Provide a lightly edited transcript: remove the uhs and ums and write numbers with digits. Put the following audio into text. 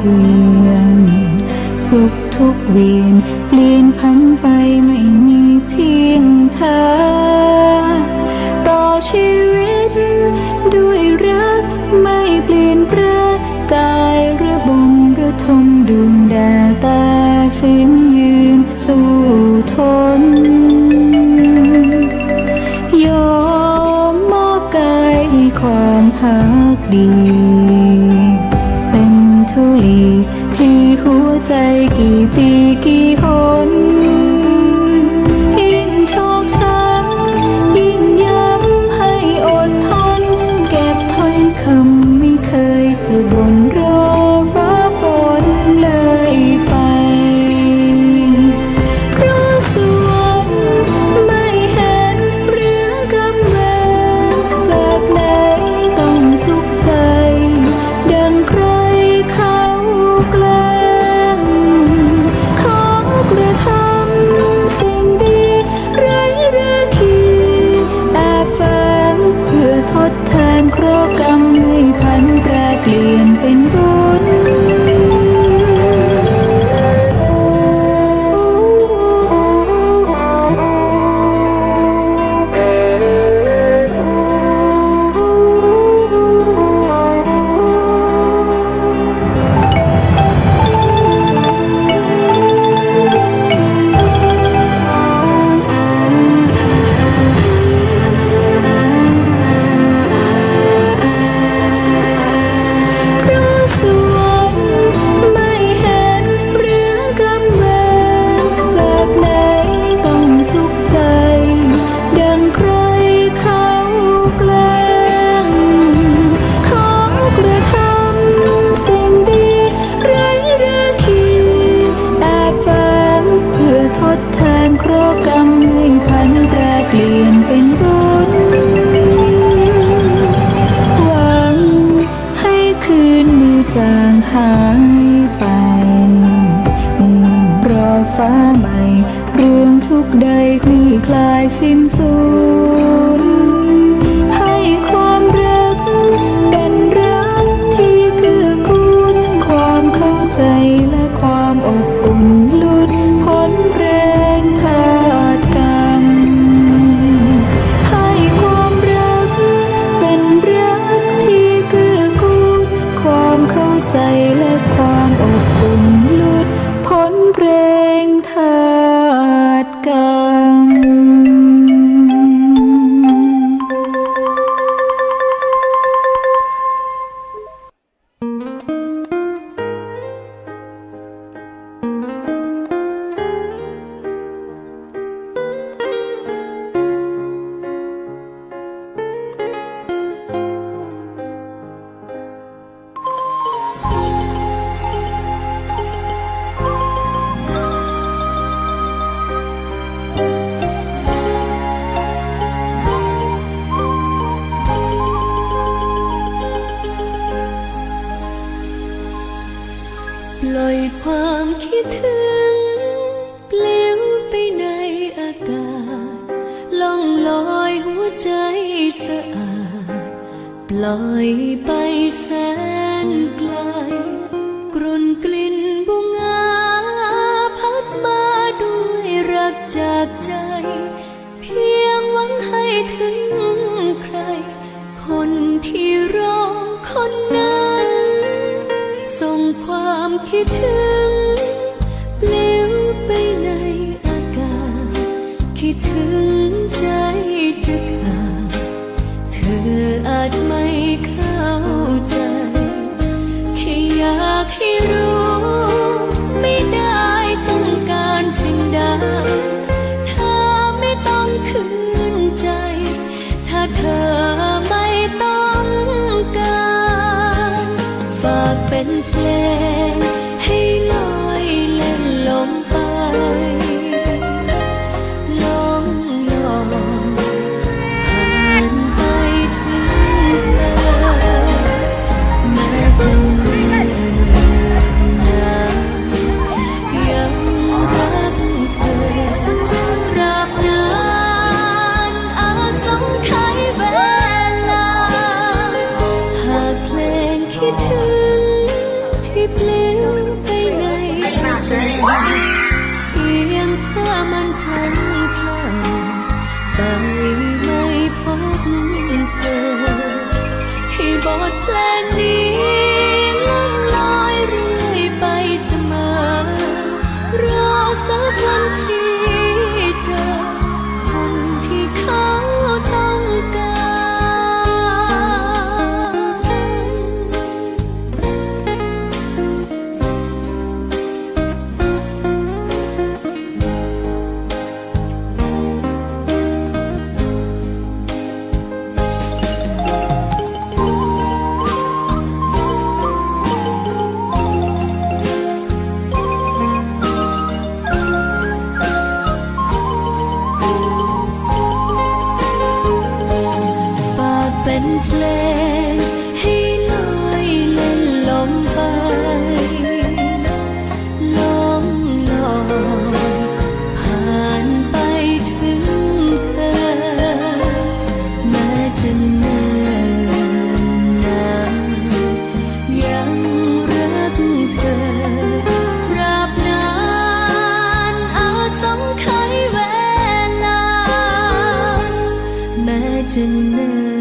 เวียนสุขทุกเวียนเปลี่ยนพันไปไม่มีเที่ยงแท้ต่อชีวิตด้วยรักไม่เปลี่ยนแปลงกายระบมระทมดวงแดดแต่ฝืนยืนสู้ทนยอมมอบกายให้ความพักดีเป็นธุลีพลีหัวใจกี่ปีกี่หนยิ่งชอกช้ำยิ่งย้ำให้อดทนเก็บถ้อยคำไม่เคยจะบ่นรอฟ้าฝนเลยไปเพราะสวรรค์ไม่เห็นเรื่องกำเนิดจากไหนต้องทุกข์ใจดังใครเขาแกล้งขอกระทำสิ่งดีไร้ราคีแอบแฝงเพื่อทดแทนเคราะห์กรรมให้พันแปรเปลี่ยนเป็นบุญจางหายไปรอฟ้าใหม่เรื่องทุกใดคลี่คลายสิ้นสูญให้ความรักเป็นรักที่เกื้อกูลความเข้าใจและความอบอุ่นหลุดพ้นแรงทาสกรรมให้ความรักเป็นรักที่เกื้อกูลความเข้าใจและความอบอุ่นหลุดพ้นเพลงทาสกรรมปล่อยความคิดถึงปลิวไปในอากาศล่องลอยหัวใจสะอาดปล่อยไปแสนไกลกรุ่นกลิ่นบุงาพัดมาด้วยรักจากใจเพียงหวังให้ถึงใครคนที่รอคนนั้นส่งความคิดถึงปลิวไปในอากาศคิดถึงใจจะขาดเธออาจไม่เข้าใจแค่อยากให้รู้ไม่ได้ต้องการสิ่งใดเธอไม่ต้องคืนใจถ้าเธอไม่ต้องการฝากเป็นเพลงให้ลอยเล่นลมไปล่องลอยผ่านไปถึงเธอแม้จะเหนื่อยนานยังรักเธอตราบนานอาสงไขยเวลาหากเพลงคิดถึง เป็นเพลงให้ลอยเล่นลมไปล่องลอยผ่านไปถึงเธอแม้จะเนิ่นนานยังรักเธอตราบนานอาจสงไขเวลาแม้จะเนิ่น